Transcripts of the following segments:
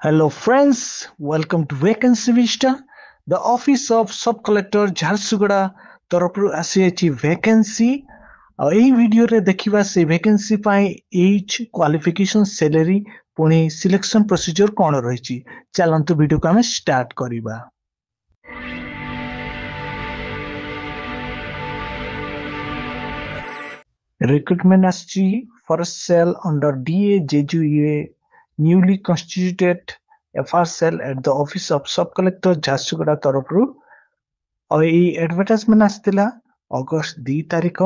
Hello friends, welcome to Vacancy Vista. The Office of Sub Collector Jharsuguda ତରଫରୁ ଆସିଅଛି vacancy ଆଉ ଏହି ଭିଡିଓରେ ଦେଖିବା ସେ vacancy ପାଇଁ ଏଜ୍ କ୍ୱାଲିଫିକେସନ salary ପୁଣି ସିଲେକ୍ସନ ପ୍ରୋସିଜର କ'ଣ ରହିଛି ଚାଲନ୍ତୁ ଭିଡିଓକୁ ଆମେ ଷ୍ଟାର୍ଟ କରିବା। Recruitment ଆସିଛି for a cell under DA JJUA newly constituted FR cell at the office of sub collector Jharsuguda ତରଫରୁ ଆଉ ଏଇ advertisement ଆସିଥିଲା ଅଗଷ୍ଟ 2 ତାରିଖ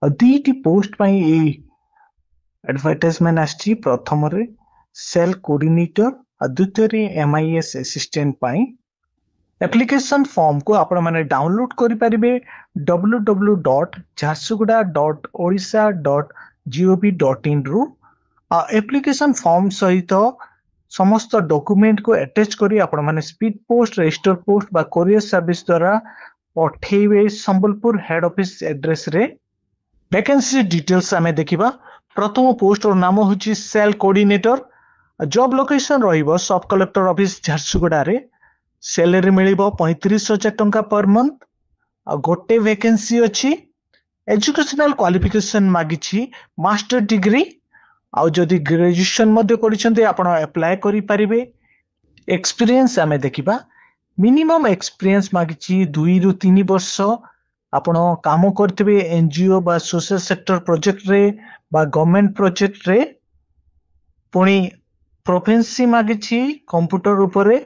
ଆଉ ଦୁଇଟି ପୋଷ୍ଟ ପାଇଁ ଏଇ advertisement ଆସିଛି। ପ୍ରଥମରେ ସେଲ୍ କୋଅର୍ଡିନେଟର ଆଉ ଦ୍ୱିତୀୟରେ MIS ଆସିଷ୍ଟାଣ୍ଟ ପାଇଁ। application form को आपण माने डाउनलोड करि परिबे www.jharsuguda.odisha.gov.in रु एप्लिकेशन फॉर्म सहित समस्त डॉक्यूमेंट को अटैच करी आपण माने स्पीड पोस्ट रजिस्टर पोस्ट बा कोरियर सर्विस द्वारा पठेइबे संबलपुर हेड ऑफिस एड्रेस रे। वैकेंसी डिटेल्स हमें देखिबा। प्रथम पोस्ट रो नाम होची सेल कोऑर्डिनेटर। जॉब लोकेशन रहिबो सब कलेक्टर ऑफिस झारसुगुड़ा रे। सैलरी मिलिबो 35,000 टंका पर मंथ आ गोटे वैकेंसी अछि। एजुकेशनल क्वालिफिकेशन मागिछि मास्टर डिग्री आ जदि ग्रेजुएशन मध्ये करिसंते आपण अप्लाई करि परिबे। एक्सपीरियंस हमें देखिबा। मिनिमम एक्सपीरियंस मागिछि 2 रु 3 वर्ष आपण काम करथिबे एनजीओ बा सोशल सेक्टर प्रोजेक्ट रे बा गवर्नमेंट प्रोजेक्ट रे। पुणी प्रोफेंसी मागिछि कंप्यूटर उपरे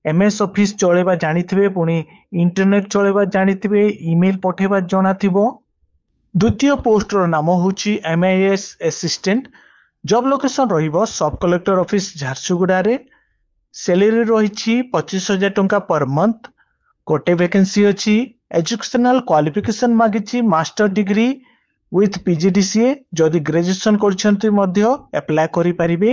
एमएस ऑफिस चलेबा जानिथिबे पुणी इंटरनेट चलेबा जानिथिबे ईमेल पठेबा जनाथिबो। द्वितीय पोस्ट रो नाम होची एमआईएस असिस्टेंट। जॉब लोकेशन रहिबो सब कलेक्टर ऑफिस झारसुगुड़ा रे। सैलरी रहिछि 25,000 टंका पर मंथ। गोटे वैकेंसी अछि। एजुकेशनल क्वालिफिकेशन मागिछि मास्टर डिग्री विथ पीजीडीसीए जदि ग्रेजुएशन करछन्ती मध्ये अप्लाई करि परिबे।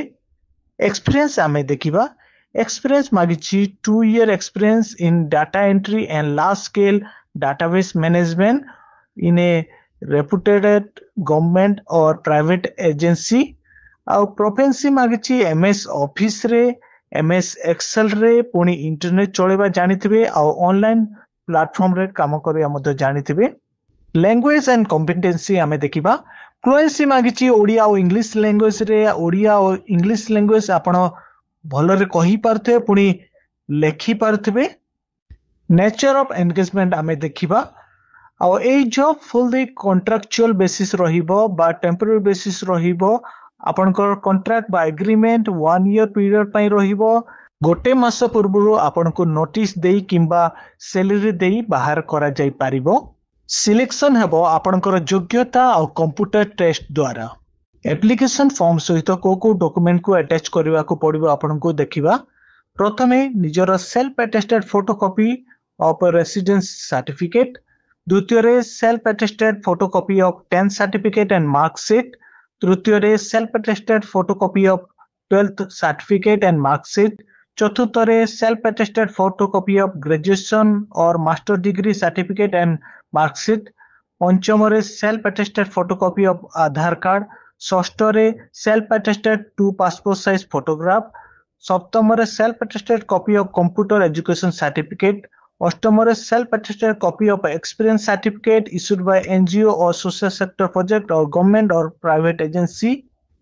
एक्सपीरियंस हमें देखिबा। Experience magichi 2 year experience in data entry and large scale database management in a reputed government or private agency। और proficiency magichi MS Office रे MS Excel रे पुणी इंटरनेट चलेबा जानिथिबे और ऑनलाइन प्लेटफॉर्म रे काम करिया मध्ये जानिथिबे। लैंग्वेज एंड कॉम्पिटेंसी हमें देखिबा। फ्लुएंसी मागिछि ओडिया और इंग्लिश लैंग्वेज रे। ओडिया और इंग्लिश लैंग्वेज आपण भलरे कहि पारथे पुणी लेखि पारथिबे। नेचर ऑफ एंगेजमेंट हमें देखिबा। और ए जॉब फुल्ली कॉन्ट्रैक्चुअल बेसिस रहिबो बा टेम्पररी बेसिस रहिबो। आपनकर कॉन्ट्रैक्ट बा एग्रीमेंट 1 ईयर पीरियड पई रहिबो। गोटे मास पूर्वरु आपनको नोटिस देई किंबा सैलरी देई बाहर करा जाई पारिबो। सिलेक्शन हेबो आपनकर योग्यता और कंप्यूटर टेस्ट द्वारा। एप्लिकेशन फॉर्म सहित को डॉक्यूमेंट को अटैच करबा को पड़िबो आपनको देखिबा। प्रथमे निजर self attested photocopy of residence certificate. द्वितीय रे self attested photocopy of 10th certificate and marksheet. तृतीय रे self attested photocopy of 12th certificate and marksheet. चतुर्थ रे self attested photocopy of graduation और master degree certificate and marksheet. पंचम रे self attested photocopy of Aadhaar card. षष्ठ रे self attested 2 passport size photograph. सप्तम रे self attested copy of computer education certificate. अष्टम रे self attested copy of experience certificate issued by NGO और social sector project और गवर्नमेंट और प्राइवेट एजेंसी।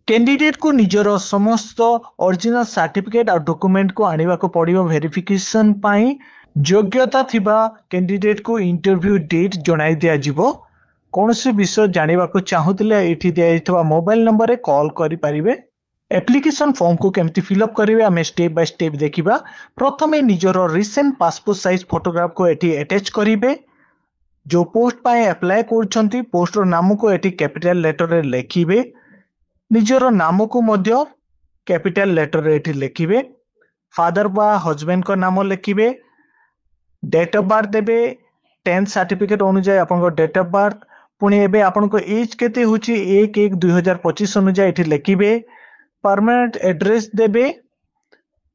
कैंडिडेट को निजर समस्त ओरिजिनल सर्टिफिकेट और डॉक्यूमेंट को आनिबा को पड़िबो वेरिफिकेशन पाई। योग्यता थिबा कैंडिडेट को इंटरव्यू डेट जणाई दिया जिवो। कौन से विषय जानिबा को चाहुतिले एठी दिया मोबाइल नंबर रे कॉल करि परिबे। एप्लिकेशन फॉर्म को केमती फिलअप करिवे हमें स्टेप बाय स्टेप देखिबा। प्रथमे निजर रिसेंट पासपोर्ट साइज फोटोग्राफ को एठी अटैच करिवे। जो पोस्ट पाए अप्लाई करछंती पोस्ट रो नाम को एठी कैपिटल लेटर रे लिखिबे। निजर नाम को मध्य कैपिटल लेटर रे एठी लिखिबे। फादर बा हस्बैंड को नाम लिखिबे। डेट ऑफ बर्थ देबे। 10th सर्टिफिकेट अनुसार आपन डेट ऑफ बर्थ पुणी एबे आपनको एज केते होची 1/1/2025 अनुसार एठी लिखिबे। परमानेंट एड्रेस देबे।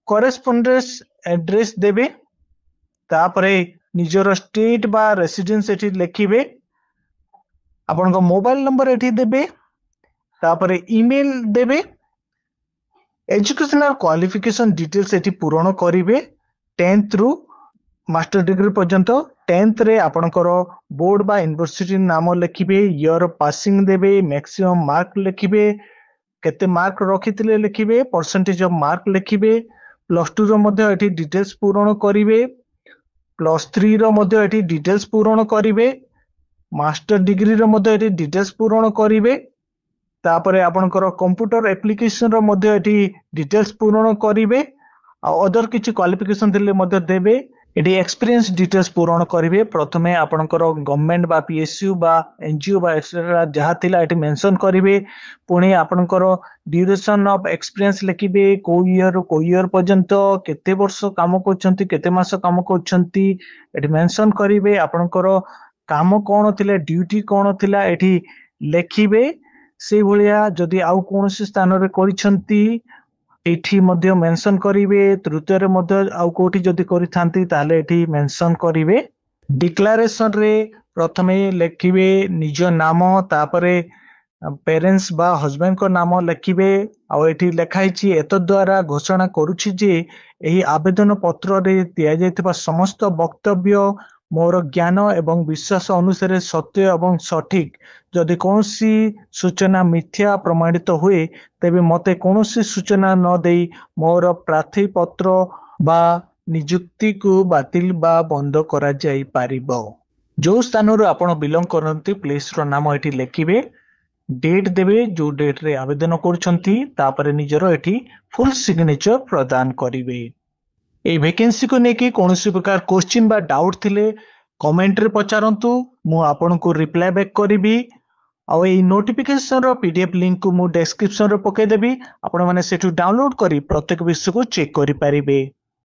कॉरेस्पोंडेंस एड्रेस देबे। तापरे निजर स्टेट बा रेसिडेंस एठी लिखिबे। आपनको मोबाइल नंबर एठी देबे। तापरे ईमेल देबे। एजुकेशनल क्वालिफिकेशन डिटेल्स एटी पूरण करिवे 10th रु मास्टर डिग्री पर्यंत 10th रे आपणकर बोर्ड बा यूनिवर्सिटी नाम लिखिबे ईयर पासिंग देबे मैक्सिमम मार्क लिखिबे केते मार्क रखिथिले लिखिबे परसेंटेज ऑफ मार्क लिखिबे +2 रो मध्ये एटी डिटेल्स पूरण करिवे +3 रो मध्ये एटी डिटेल्स पूरण करिवे मास्टर डिग्री रो मध्ये एटी डिटेल्स पूरण करिवे तापरे आपणकर कंप्यूटर एप्लिकेशन रो मध्ये एटी डिटेल्स पूरण करिवे आ अदर किछि क्वालिफिकेशन दिले मध्ये देबे एटी एक्सपीरियंस डिटेल्स पूरण करिवे प्रथमे आपणकर गवर्नमेंट बा पीएसयू बा एनजीओ बा एक्सेट्रा जहा थिला एटी मेंशन करिवे पुणी आपणकर ड्यूरेशन ऑफ एक्सपीरियंस लिखिबे को ईयर पर्यंत केते वर्ष काम करछंती केते मास काम करछंती एटी मेंशन करिवे आपणकर काम कोन थिला ड्यूटी कोन थिला एटी लिखिबे से भलिया जदि आउ कोनोसी स्थान रे करिछंती एठी मध्ये मेंशन करिवे तृतीय रे मध्ये आउ कोठी जदि करिथांती ताले एठी मेंशन करिवे डिक्लेरेशन रे प्रथमे लिखिबे निज नाम तापरे पेरेंट्स बा हस्बैंड को नाम लिखिबे आ एठी लेखाइछि एत द्वारा घोषणा करूछि जे एही आवेदन पत्र रे दिया जायतिबा समस्त वक्तव्य मोर ज्ञान एवं विश्वास अनुसार सत्य एवं सठिक जदि कौनसी सूचना मिथ्या प्रमाणित हुए तेबे मते कौनसी सूचना न देई मोर प्रार्थी पत्र बा नियुक्ति को बातिल बा बंद करा जाई पारिबो जो स्थान रो आपण बिलोंग करंती प्लेस रो नाम एठी लिखिबे डेट देबे जो डेट रे आवेदन करछंती तापरे निजरो एठी फुल सिग्नेचर प्रदान करिवे ए वैकेंसी को नेकी कोनोसी प्रकार क्वेश्चन बा डाउट थिले कमेंट रे पचारंतु मु आपन को रिप्लाई बैक करिबी आ ए नोटिफिकेशन रो पीडीएफ लिंक को मु डिस्क्रिप्शन रे पके देबी आपण माने सेटु डाउनलोड करी प्रत्येक विषय को चेक करि पारिबे।